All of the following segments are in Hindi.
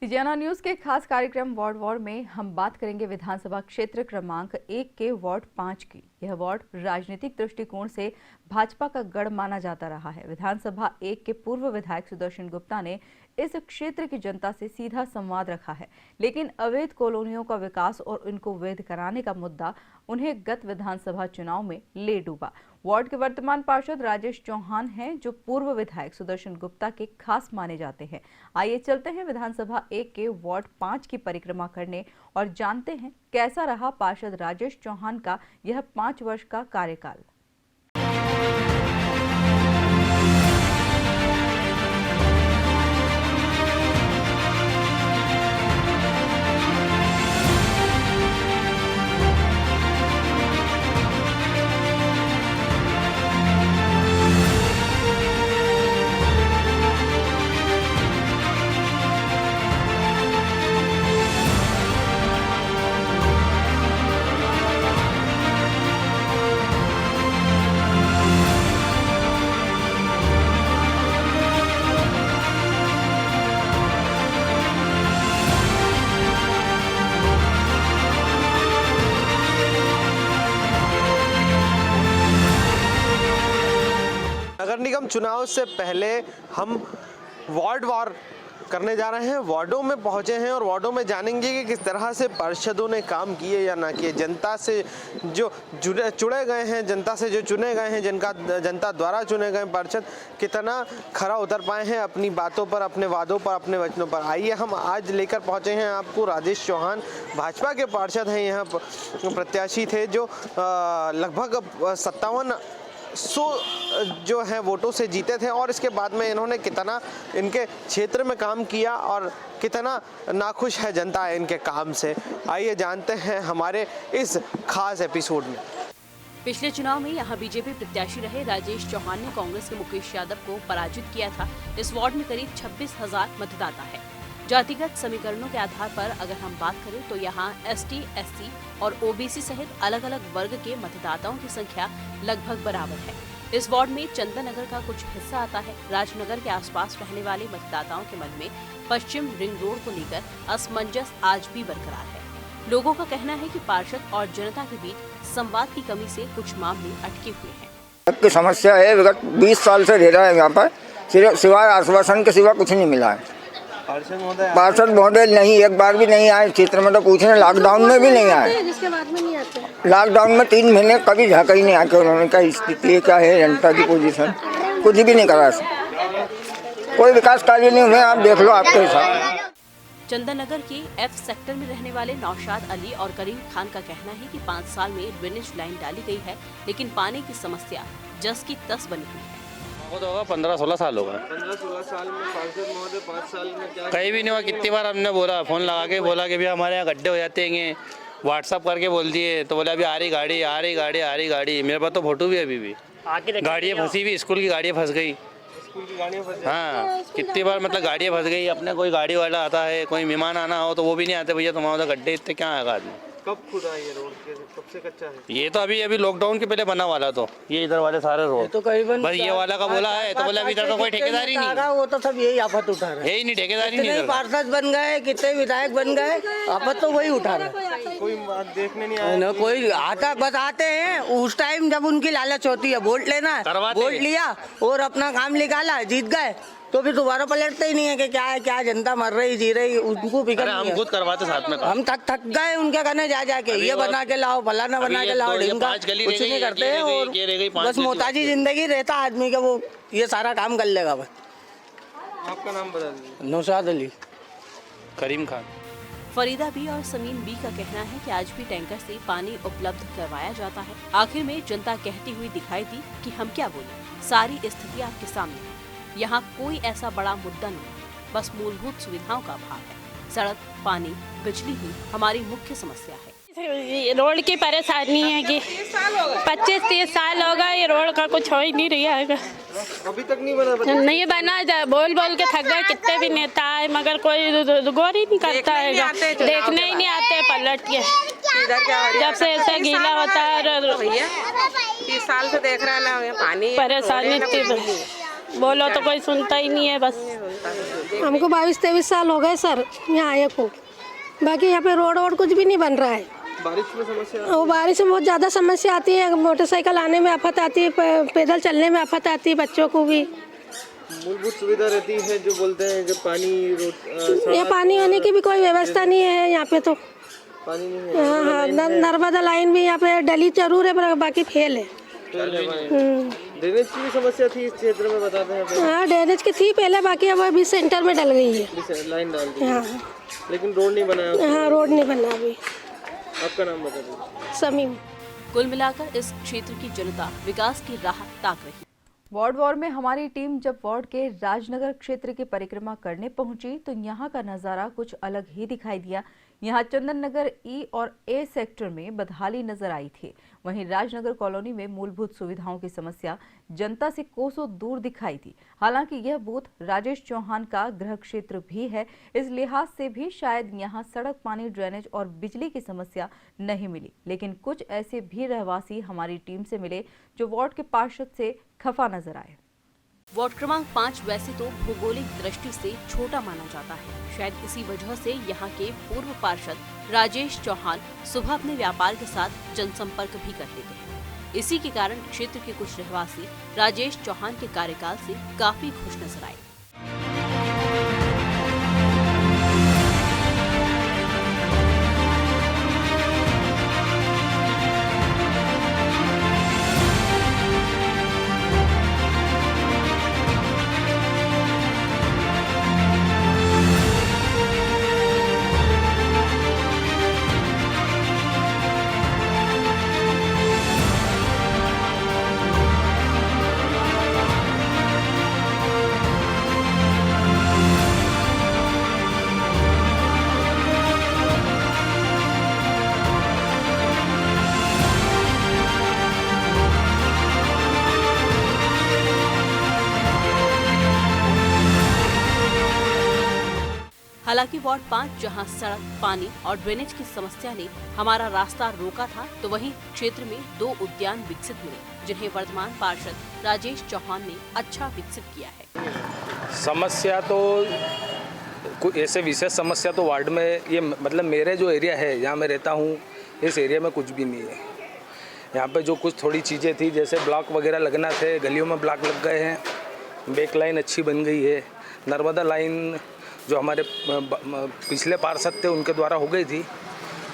विजयाना न्यूज के खास कार्यक्रम वार्ड वॉर में हम बात करेंगे विधानसभा क्षेत्र क्रमांक 1 के वार्ड 5 की। यह वार्ड राजनीतिक दृष्टिकोण से भाजपा का गढ़ माना जाता रहा है। विधानसभा 1 के पूर्व विधायक सुदर्शन गुप्ता ने इस क्षेत्र की जनता से सीधा संवाद रखा है, लेकिन अवैध कॉलोनियों का विकास और इनको वैध कराने का मुद्दा उन्हें गत विधानसभा चुनाव में ले डूबा। वार्ड के वर्तमान पार्षद राजेश चौहान हैं, जो पूर्व विधायक सुदर्शन गुप्ता के खास माने जाते हैं। आइए चलते हैं विधानसभा 1 के वार्ड 5 की परिक्रमा करने और जानते हैं कैसा रहा पार्षद राजेश चौहान का यह 5 वर्ष का कार्यकाल। नगर निगम चुनाव से पहले हम वार्ड वार करने जा रहे हैं। वार्डों में पहुंचे हैं और वार्डों में जानेंगे कि किस तरह से पार्षदों ने काम किए या ना किए। जनता से जो चुने गए हैं, जनता से जो चुने गए हैं, जनता द्वारा चुने गए पार्षद कितना खरा उतर पाए हैं अपनी बातों पर, अपने वादों पर, अपने वचनों पर। आइए हम आज लेकर पहुंचे हैं आपको राजेश चौहान, भाजपा के पार्षद हैं, यहाँ प्रत्याशी थे जो लगभग 5700 जो है वोटों से जीते थे। और इसके बाद में इन्होंने कितना इनके क्षेत्र में काम किया और कितना नाखुश है जनता इनके काम से, आइए जानते हैं हमारे इस खास एपिसोड में। पिछले चुनाव में यहां बीजेपी प्रत्याशी रहे राजेश चौहान ने कांग्रेस के मुकेश यादव को पराजित किया था। इस वार्ड में करीब 26,000 मतदाता है। जातिगत समीकरणों के आधार पर अगर हम बात करें तो यहाँ एसटी, एससी और ओबीसी सहित अलग अलग वर्ग के मतदाताओं की संख्या लगभग बराबर है। इस वार्ड में चंदन नगर का कुछ हिस्सा आता है। राजनगर के आसपास रहने वाले मतदाताओं के मन में पश्चिम रिंग रोड को लेकर असमंजस आज भी बरकरार है। लोगों का कहना है कि पार्षद और जनता के बीच संवाद की कमी से कुछ मामले अटके हुए हैं। की समस्या है, विगत 20 साल से रह रहा है यहाँ पर, सिवाय आश्वासन के सिवा कुछ नहीं मिला है। पार्षद महोदय नहीं, एक बार भी नहीं आए क्षेत्र में, तो पूछने लॉकडाउन में भी नहीं आए। जिसके बाद में नहीं आते। लॉकडाउन में 3 महीने कभी झाँका ही नहीं आके उन्होंने कहा स्थिति क्या है, जनता की पोजीशन कुछ भी नहीं करा, कोई विकास कार्य नहीं हुए। आप देख लो आपके हिसाब। चंदन नगर के एफ सेक्टर में रहने वाले नौशाद अली और करीम खान का कहना है कि 5 साल में ड्रेनेज लाइन डाली गई है, लेकिन पानी की समस्या जस की तस बनी हुई है। वो तो होगा 15-16 साल होगा। 15-16 साल में पार्षद महोदय 5 साल में क्या कहीं भी नहीं हुआ। कितनी बार हमने बोला, फोन लगा के बोला कि भैया हमारे यहाँ गड्ढे हो जाते हैं, व्हाट्सअप करके बोल दिए तो बोला अभी आ रही गाड़ी, आ रही गाड़ी, आ रही गाड़ी। मेरे पास तो फोटो भी अभी भी गाड़ियाँ फंसी हुई, स्कूल की गाड़ियाँ फंस गई। हाँ, कितनी बार मतलब गाड़ियाँ फंस गई। अपने कोई गाड़ी वाला आता है, कोई मेहमान आना हो तो वो भी नहीं आते, भैया तुम्हारा गड्ढे इतने क्या आएगा आदमी। कब खुदा ये रोड, कब से कच्चा है ये? तो अभी लॉकडाउन के पहले बना वाला, तो ये इधर वाले सारे रोड तो करीबन बस ये वाला का बोला है, तो बोला अभी इधर तो कोई ठेकेदारी नहीं, वो तो सब यही आफत उठा रहे हैं। यही नहीं, ठेकेदारी नहीं। पार्षद बन गए, कितने विधायक बन गए, आफत तो वही उठा रहे हैं। कोई बात देखने नहीं आया, कोई आता बताते हैं उस टाइम जब उनकी लालच होती है, वोट लेना, वोट लिया और अपना काम निकाला, जीत गए, तो फिर दोबारा पलटते ही नहीं है कि क्या है, क्या जनता मर रही, जी रही, उनको फिक्र। हम खुद करवाते साथ में, हम थक गए उनके कहने जा जाके, ये बना के लाओ, फलाना बना के लाओ, ढिंगा कुछ नहीं करते हैं और बस मोहताजी जिंदगी रहता आदमी का, वो ये सारा काम कर लेगा बस। आपका नाम बता दीजिए। नौशाद अली, करीम खान। फरीदा बी और समीन बी का कहना है कि आज भी टैंकर से पानी उपलब्ध करवाया जाता है। आखिर में जनता कहती हुई दिखाई दी कि हम क्या बोले, सारी स्थिति आपके सामने है। यहाँ कोई ऐसा बड़ा मुद्दा नहीं, बस मूलभूत सुविधाओं का अभाव है। सड़क, पानी, बिजली ही हमारी मुख्य समस्या है। रोड की परेशानी है कि 25-30 साल होगा, ये रोड का कुछ हो ही नहीं रहा है। अभी तक नहीं बना? नहीं बना, बोल के थक गए कितने भी नेता है, मगर कोई गौर ही नहीं करता है, देखने ही नहीं आते पलट के। जब से ऐसा गीला होता है, 30 साल से देख रहा है ना, पानी परेशानी बोलो तो कोई सुनता ही नहीं है बस। हमको 22-23 साल हो गए सर यहाँ आए को। बाकी यहाँ पे रोड वोड कुछ भी नहीं बन रहा है। बारिश में समस्या? वो बारिश में बहुत ज़्यादा समस्या आती है, मोटरसाइकिल आने में आफत आती है, पैदल चलने में आफत आती है, बच्चों को भी। मूलभूत सुविधा रहती है जो बोलते हैं कि पानी ये पानी वानी की भी कोई व्यवस्था नहीं है यहाँ पे, तो पानी नहीं है। हाँ हाँ, नर्मदा लाइन भी यहाँ पे डली जरूर है पर बाकी फेल है। ड्रेनेज की भी समस्या थी इस क्षेत्र में, बताते हैं। हाँ ड्रेनेज की थी पहले, बाकी अब अभी सेंटर में डल गई है, लाइन डाल दी। हाँ लेकिन रोड नहीं बनाया। हाँ रोड नहीं बना अभी। आपका नाम बता दीजिए। समीम। कुल मिलाकर इस क्षेत्र की जनता विकास की राह ताक रही। वार्ड वॉर में हमारी टीम जब वार्ड के राजनगर क्षेत्र की परिक्रमा करने पहुंची तो यहाँ का नज़ारा कुछ अलग ही दिखाई दिया। यहाँ चंदन नगर ई और ए सेक्टर में बदहाली नजर आई थी। वहीं राजनगर कॉलोनी में मूलभूत सुविधाओं की समस्या जनता से कोसों दूर दिखाई दी। हालांकि यह बूथ राजेश चौहान का गृह क्षेत्र भी है, इस लिहाज से भी शायद यहाँ सड़क, पानी, ड्रेनेज और बिजली की समस्या नहीं मिली। लेकिन कुछ ऐसे भी रहवासी हमारी टीम से मिले जो वार्ड के पार्षद से खफा नजर आए। वार्ड क्रमांक 5 वैसे तो भौगोलिक दृष्टि से छोटा माना जाता है। शायद इसी वजह से यहाँ के पूर्व पार्षद राजेश चौहान सुबह अपने व्यापार के साथ जनसंपर्क भी कर लेते हैं। इसी के कारण क्षेत्र के कुछ रहवासी राजेश चौहान के कार्यकाल से काफी खुश नजर आए। हालांकि वार्ड 5 जहां सड़क, पानी और ड्रेनेज की समस्या ने हमारा रास्ता रोका था, तो वहीं क्षेत्र में 2 उद्यान विकसित मिले, जिन्हें वर्तमान पार्षद राजेश चौहान ने अच्छा विकसित किया है। समस्या तो कोई ऐसे विशेष समस्या तो वार्ड में ये मतलब मेरे जो एरिया है जहाँ मैं रहता हूँ, इस एरिया में कुछ भी नहीं है। यहाँ पे जो कुछ थोड़ी चीज़ें थी, जैसे ब्लॉक वगैरह लगना थे, गलियों में ब्लॉक लग गए हैं, बैक लाइन अच्छी बन गई है, नर्मदा लाइन जो हमारे पिछले पार्षद थे उनके द्वारा हो गई थी।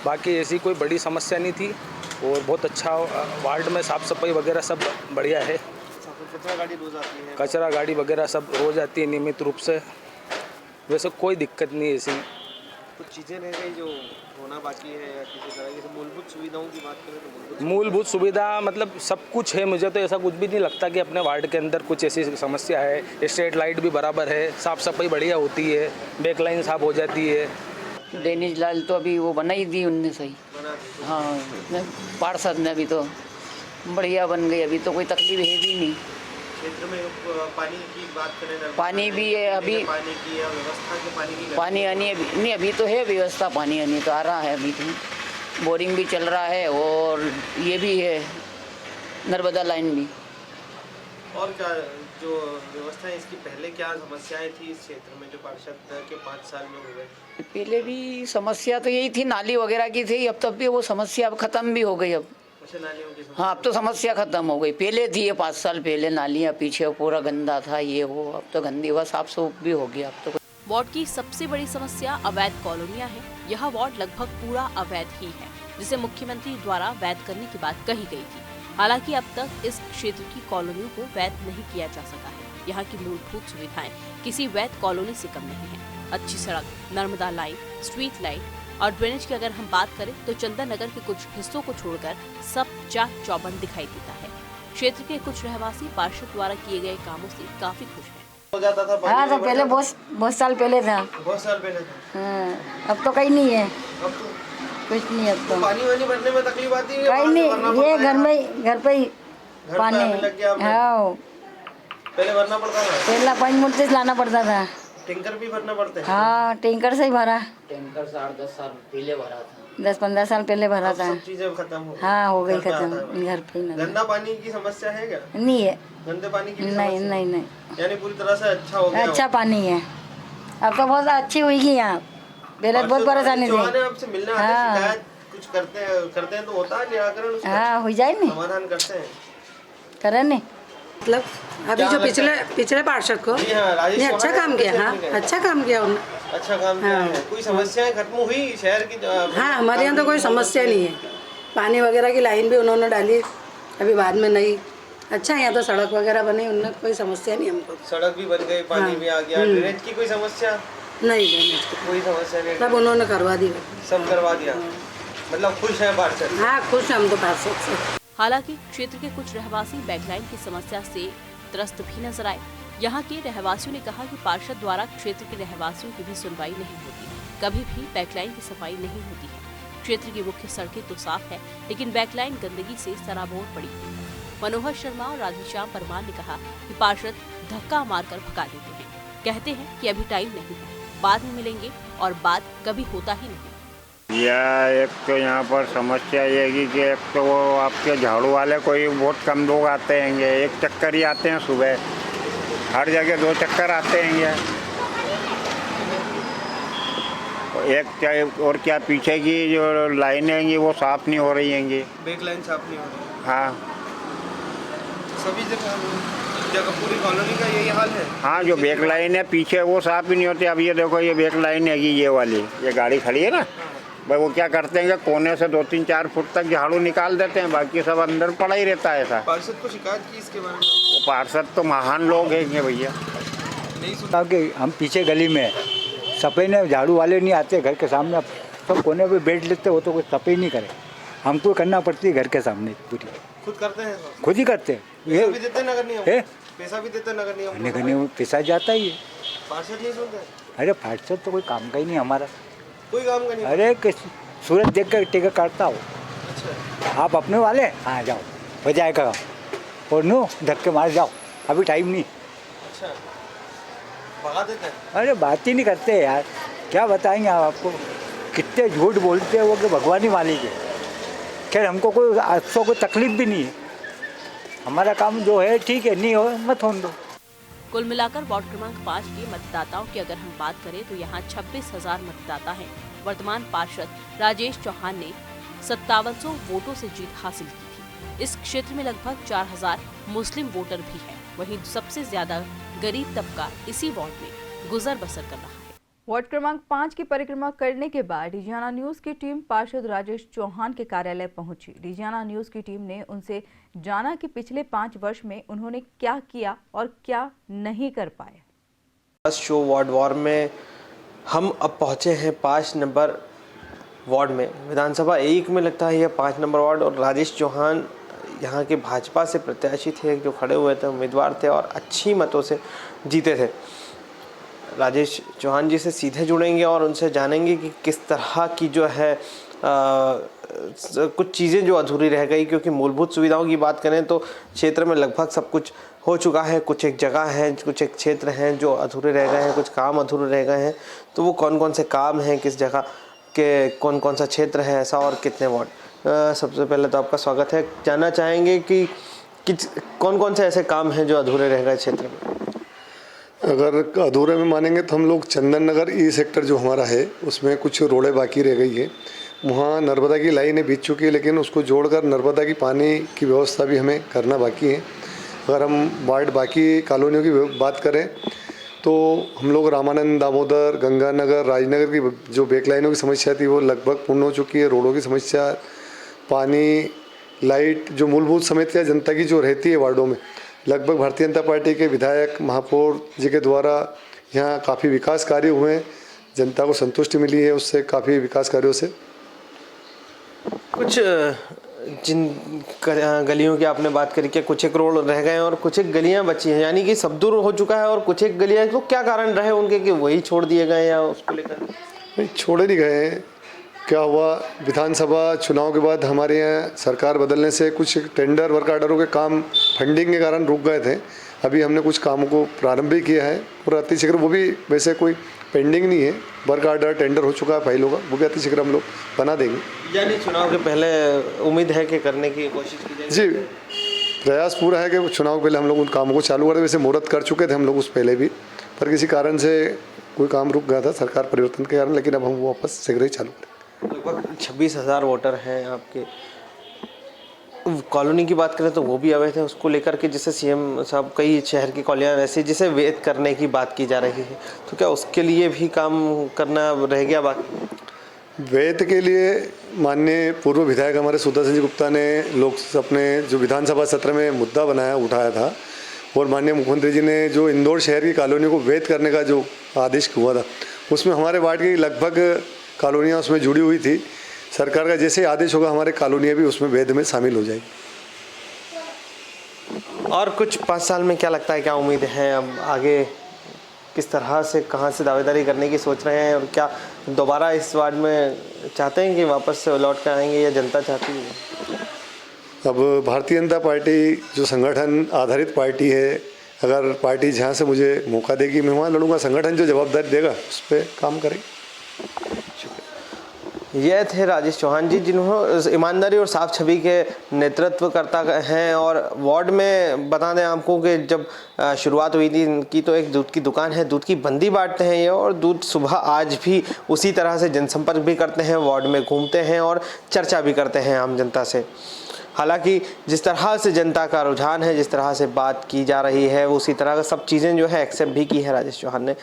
बाकी ऐसी कोई बड़ी समस्या नहीं थी और बहुत अच्छा वार्ड में साफ़ सफाई वगैरह सब बढ़िया है। कचरा गाड़ी रोज आती है? कचरा गाड़ी वगैरह सब रोज आती है नियमित रूप से, वैसे कोई दिक्कत नहीं है ऐसी। कुछ चीज़ें रह गई जो होना बाकी है या किसी तरह की मूलभूत सुविधाओं की बात करें तो मूलभूत सुविधा मतलब सब कुछ है। मुझे तो ऐसा कुछ भी नहीं लगता कि अपने वार्ड के अंदर कुछ ऐसी समस्या है। स्ट्रीट लाइट भी बराबर है, साफ़ सफाई बढ़िया होती है, बैक लाइन साफ हो जाती है। ड्रेनेज लाल तो अभी वो बना ही दी उनने सही, हाँ पार्षद ने अभी तो बढ़िया बन गई, अभी तो कोई तकलीफ है भी नहीं। क्षेत्र में पानी की बात करें, पानी भी है अभी, पानी की व्यवस्था के पानी की पानी आनी नहीं, अभी तो है व्यवस्था, पानी आनी तो आ रहा है, अभी तो बोरिंग भी चल रहा है और ये भी है नर्मदा लाइन भी। और क्या जो व्यवस्था है इसकी पहले क्या समस्याएं थी इस क्षेत्र में जो पार्षद के 5 साल में हो गए? पहले भी समस्या तो यही थी, नाली वगैरह की थी, अब तब भी वो समस्या अब ख़त्म भी हो गई। अब हाँ अब तो समस्या खत्म हो गई, पहले थी ये 5 साल पहले नालियाँ पीछे पूरा गंदा था ये वो, अब तो गंदी हुआ साफ सूफ भी हो गया। अब तो वार्ड की सबसे बड़ी समस्या अवैध कॉलोनियां हैं। यह वार्ड लगभग पूरा अवैध ही है, जिसे मुख्यमंत्री द्वारा वैध करने की बात कही गई थी। हालांकि अब तक इस क्षेत्र की कॉलोनियों को वैध नहीं किया जा सका है। यहाँ की मूलभूत सुविधाएं किसी वैध कॉलोनी से कम नहीं है। अच्छी सड़क, नर्मदा लाइन, स्ट्रीट लाइट और ड्रेनेज की अगर हम बात करें तो चंदन नगर के कुछ हिस्सों को छोड़कर सब चाक चौबंद दिखाई देता है। क्षेत्र के कुछ रहवासी पार्षद द्वारा किए गए कामों से काफी खुश हैं। हो जाता था हाँ तो पहले बहुत साल पहले था, बहुत साल पहले था। हाँ, अब तो कहीं नहीं है, अब तो कुछ नहीं। अब तो पानी वानी भरने में तकलीफ आती है? कहीं नहीं, ये घर पे ही पानी। हाँ पहले भरना पड़ता था, पहला 5 मूर्ति लाना पड़ता था। टैंकर भी भरना पड़ता है? हाँ टैंकर से ही भरा, टैंकर 10 साल पहले भरा था, 10-15 साल पहले भरा था। सब चीजें खत्म हो गई? हाँ हो गई खत्म, घर पे ही। गंदा पानी की समस्या है क्या? नहीं है, गंदे पानी की नहीं नहीं नहीं, यानी पूरी तरह से अच्छा हो गया? अच्छा पानी है, अब तो बहुत अच्छी हुई यहाँ, पहले बहुत परेशानी थी। आपसे मिलने आते हैं, हाँ। शिकायत कुछ करते हैं तो होता है निराकरण उसका? हाँ हो जाए नहीं, समाधान करते हैं? करे नहीं। मतलब अभी जो पिछले पार्षद को जी हाँ, राजेश ये अच्छा चौहान काम ने किया। हाँ कैसे अच्छा काम किया उन्होंने। अच्छा काम किया है। कोई समस्याएं खत्म हुई शहर की? हाँ हमारे यहाँ तो कोई समस्या नहीं है। पानी वगैरह की लाइन भी उन्होंने डाली, अभी बाद में नहीं। अच्छा यहाँ तो सड़क वगैरह बनी, उनने कोई समस्या नहीं हमको। सड़क भी बन गई, पानी भी आ गया, ड्रेनेज की कोई समस्या नहीं, कोई समस्या नहीं, सब उन्होंने करवा दी। सब करवा दिया। मतलब खुश है पार्षद? हाँ खुश हम तो पार्षद से। हालांकि क्षेत्र के कुछ रहवासी बैकलाइन की समस्या से त्रस्त भी नजर आए। यहाँ के रहवासियों ने कहा कि पार्षद द्वारा क्षेत्र के रहवासियों की भी सुनवाई नहीं होती, कभी भी बैकलाइन की सफाई नहीं होती है। क्षेत्र की मुख्य सड़कें तो साफ है, लेकिन बैकलाइन गंदगी से सराबोर पड़ी हुई है। मनोहर शर्मा और राधेश्याम परमार ने कहा कि पार्षद धक्का मारकर भगा देते हैं, कहते हैं कि अभी टाइम नहीं है, बाद में मिलेंगे, और बात कभी होता ही नहीं। यह एक तो यहाँ पर समस्या ये है कि एक तो वो आपके झाड़ू वाले कोई बहुत कम लोग आते हैंगे, एक चक्कर ही आते हैं सुबह, हर जगह 2 चक्कर आते हैंगे। एक क्या और क्या पीछे की जो लाइनें हैंगी वो साफ नहीं हो रही हैंगी, बैक लाइन साफ नहीं हो रही। हाँ सभी जगह पूरी कॉलोनी का यही हाल है। हाँ जो बैक लाइन है पीछे वो साफ ही नहीं होती। अब ये देखो ये बैक लाइन है ये वाली, ये गाड़ी खड़ी है ना भाई, वो क्या करते हैं कि कोने से 2-3-4 फुट तक झाड़ू निकाल देते हैं, बाकी सब अंदर पड़ा ही रहता है ऐसा। पार्षद को शिकायत की इसके बारे में? वो पार्षद तो महान लोग हैं भैया। नहीं सुना कि हम पीछे गली में सफाई ने झाड़ू वाले नहीं आते, घर के सामने सब कोने पे बैठ लेते, वो तो कोई सफाई नहीं करे, हमको करना पड़ती है घर के सामने पूरी। खुद करते हैं? खुद ही करते हैं। पैसा भी देते हैं नगर निगम? पैसा भी देते हैं नगर निगम? नगर निगम पैसा जाता ही है। पार्षद नहीं सुनते? अरे पार्षद तो कोई काम का ही नहीं हमारा, कोई काम का नहीं। अरे सूरज देख कर टिकट काटता हो। अच्छा आप अपने वाले हाँ जाओ हो जाएगा, और नो धक्के मार जाओ, अभी टाइम नहीं। अच्छा भगा देते हैं? अरे बात ही नहीं करते यार, क्या बताएंगे आप आपको, कितने झूठ बोलते हैं वो कि भगवान ही मालिक है। खैर हमको कोई आपको कोई तकलीफ भी नहीं है, हमारा काम जो है ठीक है, नहीं हो मत होने दो। कुल मिलाकर वार्ड क्रमांक 5 के मतदाताओं की अगर हम बात करें तो यहाँ 26,000 मतदाता हैं। वर्तमान पार्षद राजेश चौहान ने 5700 वोटों से जीत हासिल की थी। इस क्षेत्र में लगभग 4000 मुस्लिम वोटर भी हैं। वहीं सबसे ज्यादा गरीब तबका इसी वार्ड में गुजर बसर कर रहा है। वार्ड क्रमांक 5 की परिक्रमा करने के बाद डिजियाना न्यूज की टीम पार्षद राजेश चौहान के कार्यालय पहुंची। डिजियाना न्यूज की टीम ने उनसे जाना कि पिछले 5 वर्ष में उन्होंने क्या किया और क्या नहीं कर पाए। शो वार्ड वार में हम अब पहुंचे हैं 5 नंबर वार्ड में, विधानसभा 1 में लगता है यह 5 नंबर वार्ड, और राजेश चौहान यहाँ के भाजपा से प्रत्याशी थे जो खड़े हुए थे, उम्मीदवार थे और अच्छी मतों से जीते थे। राजेश चौहान जी से सीधे जुड़ेंगे और उनसे जानेंगे कि किस तरह की जो है कुछ चीज़ें जो अधूरी रह गई, क्योंकि मूलभूत सुविधाओं की बात करें तो क्षेत्र में लगभग सब कुछ हो चुका है। कुछ एक जगह है, कुछ एक क्षेत्र हैं जो अधूरे रह गए हैं, कुछ काम अधूरे रह गए हैं। तो वो कौन कौन से काम हैं, किस जगह के कौन कौन सा क्षेत्र है ऐसा, और कितने वार्ड। सबसे पहले तो आपका स्वागत है। जानना चाहेंगे कि कौन कौन से ऐसे काम हैं जो अधूरे रह गए क्षेत्र में? अगर अधूरे में मानेंगे तो हम लोग चंदन नगर ई सेक्टर जो हमारा है उसमें कुछ रोडें बाकी रह गई है। वहाँ नर्मदा की लाइनें बीत चुकी है, लेकिन उसको जोड़कर नर्मदा की पानी की व्यवस्था भी हमें करना बाकी है। अगर हम वार्ड बाकी कॉलोनियों की बात करें तो हम लोग रामानंद, दामोदर, गंगानगर, राजनगर की जो बैक लाइनों की समस्या थी वो लगभग पूर्ण हो चुकी है। रोडों की समस्या, पानी, लाइट, जो मूलभूत समस्या जनता की जो रहती है वार्डों में, लगभग भारतीय जनता पार्टी के विधायक महापौर जी के द्वारा यहाँ काफ़ी विकास कार्य हुए हैं। जनता को संतुष्टि मिली है उससे, काफ़ी विकास कार्यों से। कुछ जिन गलियों की आपने बात करी, क्या कुछ एक रोड रह गए हैं और कुछ एक गलियां बची हैं, यानी कि सब दूर हो चुका है और कुछ एक गलियां, तो क्या कारण रहे उनके कि वही छोड़ दिए गए या उसको लेकर? नहीं, छोड़े नहीं गए हैं। क्या हुआ, विधानसभा चुनाव के बाद हमारे यहाँ सरकार बदलने से कुछ टेंडर वर्क ऑर्डरों के काम फंडिंग के कारण रुक गए थे। अभी हमने कुछ कामों को प्रारंभ भी किया है और अतिशीघ्र, वो भी वैसे कोई पेंडिंग नहीं है, वर्क ऑर्डर टेंडर हो चुका है फाइलों का, वो भी अतिशीघ्र हम लोग बना देंगे। यानी चुनाव के पहले उम्मीद है कि करने की कोशिश की जाएगी? जी, प्रयास पूरा है कि चुनाव के पहले हम लोग उन कामों को चालू करें। वैसे मुहूर्त कर चुके थे हम लोग उस पहले भी, पर किसी कारण से कोई काम रुक गया था सरकार परिवर्तन के कारण, लेकिन अब हम वो वापस शीघ्र ही चालू करेंगे। लगभग 26,000 वोटर हैं आपके। कॉलोनी की बात करें तो वो भी अवैध है, उसको लेकर के जिसे सीएम साहब कई शहर की कॉलोनियाँ ऐसी जिसे वैध करने की बात की जा रही है, तो क्या उसके लिए भी काम करना रह गया बाकी? वैध के लिए माननीय पूर्व विधायक हमारे सुदर्शन जी गुप्ता ने अपने जो विधानसभा सत्र में मुद्दा उठाया था, और माननीय मुख्यमंत्री जी ने जो इंदौर शहर की कॉलोनी को वैध करने का जो आदेश हुआ था, उसमें हमारे वार्ड की लगभग कॉलोनियाँ उसमें जुड़ी हुई थी। सरकार का जैसे आदेश होगा हमारे कॉलोनियाँ भी उसमें वैध में शामिल हो जाएगी। और कुछ 5 साल में क्या लगता है, क्या उम्मीद है अब आगे, किस तरह से कहाँ से दावेदारी करने की सोच रहे हैं, और क्या दोबारा इस वार्ड में चाहते हैं कि वापस से लौट कर आएंगे या जनता चाहती है? अब भारतीय जनता पार्टी जो संगठन आधारित पार्टी है, अगर पार्टी जहाँ से मुझे मौका देगी मैं वहाँ लड़ूंगा। संगठन जो जवाबदारी देगा उस पर काम करेंगे। ये थे राजेश चौहान जी, जिन्होंने ईमानदारी और साफ छवि के नेतृत्व करता हैं। और वार्ड में बता दें आपको कि जब शुरुआत हुई थी इनकी तो एक दूध की दुकान है, दूध की बंदी बांटते हैं ये, और दूध सुबह आज भी उसी तरह से जनसंपर्क भी करते हैं, वार्ड में घूमते हैं और चर्चा भी करते हैं आम जनता से। हालांकि जिस तरह से जनता का रुझान है, जिस तरह से बात की जा रही है, उसी तरह का सब चीज़ें जो है एक्सेप्ट भी की है राजेश चौहान ने।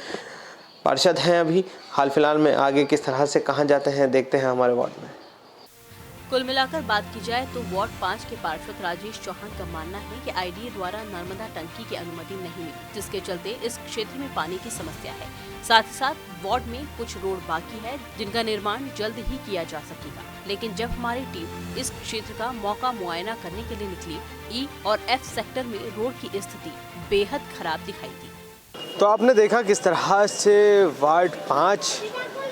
पार्षद हैं अभी हाल फिलहाल में, आगे किस तरह से कहाँ जाते हैं देखते हैं हमारे वार्ड में। कुल मिलाकर बात की जाए तो वार्ड 5 के पार्षद राजेश चौहान का मानना है कि आईडीए द्वारा नर्मदा टंकी की अनुमति नहीं मिली, जिसके चलते इस क्षेत्र में पानी की समस्या है। साथ ही साथ वार्ड में कुछ रोड बाकी है जिनका निर्माण जल्द ही किया जा सकेगा। लेकिन जब हमारी टीम इस क्षेत्र का मौका मुआयना करने के लिए निकली, ई और एफ सेक्टर में रोड की स्थिति बेहद खराब दिखाई दी। तो आपने देखा किस तरह से वार्ड 5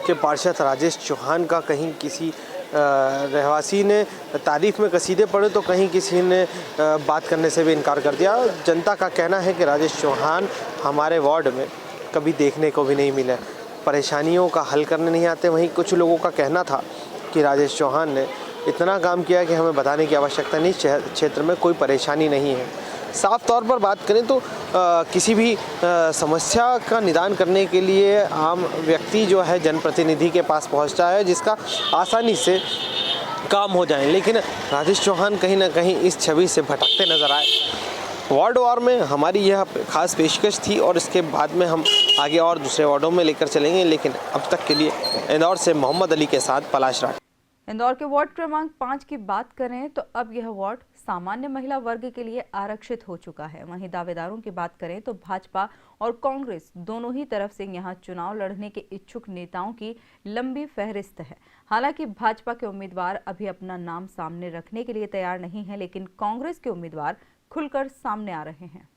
के पार्षद राजेश चौहान का कहीं किसी रहवासी ने तारीफ में कसीदे पढ़े तो कहीं किसी ने बात करने से भी इनकार कर दिया। जनता का कहना है कि राजेश चौहान हमारे वार्ड में कभी देखने को भी नहीं मिले, परेशानियों का हल करने नहीं आते। वहीं कुछ लोगों का कहना था कि राजेश चौहान ने इतना काम किया कि हमें बताने की आवश्यकता नहीं, क्षेत्र में कोई परेशानी नहीं है। साफ तौर पर बात करें तो किसी भी समस्या का निदान करने के लिए आम व्यक्ति जो है जनप्रतिनिधि के पास पहुंचता है जिसका आसानी से काम हो जाए, लेकिन राजेश चौहान कहीं ना कहीं इस छवि से भटकते नजर आए। वार्ड वार में हमारी यह खास पेशकश थी और इसके बाद में हम आगे और दूसरे वार्डों में लेकर चलेंगे, लेकिन अब तक के लिए इंदौर से मोहम्मद अली के साथ पलाश राठ। इंदौर के वार्ड क्रमांक 5 की बात करें तो अब यह वार्ड सामान्य महिला वर्ग के लिए आरक्षित हो चुका है। वहीं दावेदारों की बात करें तो भाजपा और कांग्रेस दोनों ही तरफ से यहां चुनाव लड़ने के इच्छुक नेताओं की लंबी फहरिस्त है। हालांकि भाजपा के उम्मीदवार अभी अपना नाम सामने रखने के लिए तैयार नहीं है, लेकिन कांग्रेस के उम्मीदवार खुलकर सामने आ रहे हैं।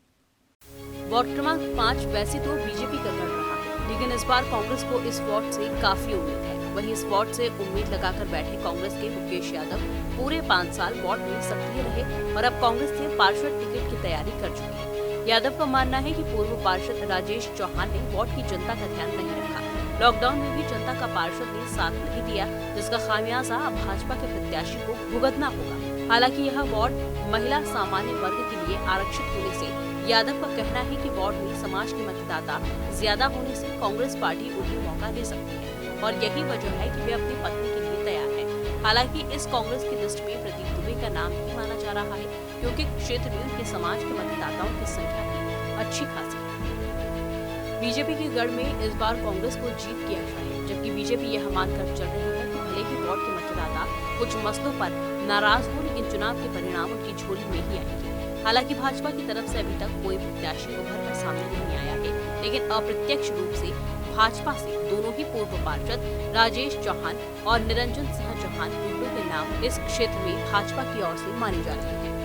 वार्ड क्रमांक 5 वैसे तो बीजेपी का गढ़ रहा है, लेकिन इस बार कांग्रेस को इस वार्ड से काफी उम्मीद है। वहीं इस वार्ड से उम्मीद लगाकर बैठे कांग्रेस के मुकेश यादव पूरे 5 साल वार्ड में सक्रिय रहे और अब कांग्रेस से पार्षद टिकट की तैयारी कर चुके हैं। यादव का मानना है कि पूर्व पार्षद राजेश चौहान ने वार्ड की जनता का ध्यान नहीं रखा। लॉकडाउन में भी जनता का पार्षद ने साथ नहीं दिया, जिसका खामियाजा अब भाजपा के प्रत्याशी को भुगतना होगा। हालांकि यह वार्ड महिला सामान्य वर्ग के लिए आरक्षित होने से यादव का कहना है कि वार्ड में समाज के मतदाता ज्यादा होने से कांग्रेस पार्टी उन्हें मौका दे सकती है और यही वजह है कि वे अपनी पत्नी के लिए तैयार हैं। हालांकि इस कांग्रेस की लिस्ट में प्रदीप दुबे का नाम भी माना जा रहा है, क्योंकि क्षेत्र में उनके समाज के मतदाताओं की संख्या भी अच्छी खासी है। बीजेपी के गढ़ में इस बार कांग्रेस को जीत की आशा है, जबकि बीजेपी यह मानकर चल रही है कि भले ही वार्ड के मतदाता कुछ मसलों पर नाराज हो, लेकिन चुनाव के परिणाम उनकी झोली में ही आएंगे। हालांकि भाजपा की तरफ से अभी तक कोई प्रत्याशी उभर कर सामने नहीं आया है, लेकिन अप्रत्यक्ष रूप से भाजपा से दोनों ही पूर्व पार्षद राजेश चौहान और निरंजन सिंह चौहान के नाम इस क्षेत्र में भाजपा की ओर से माने जा रहे हैं।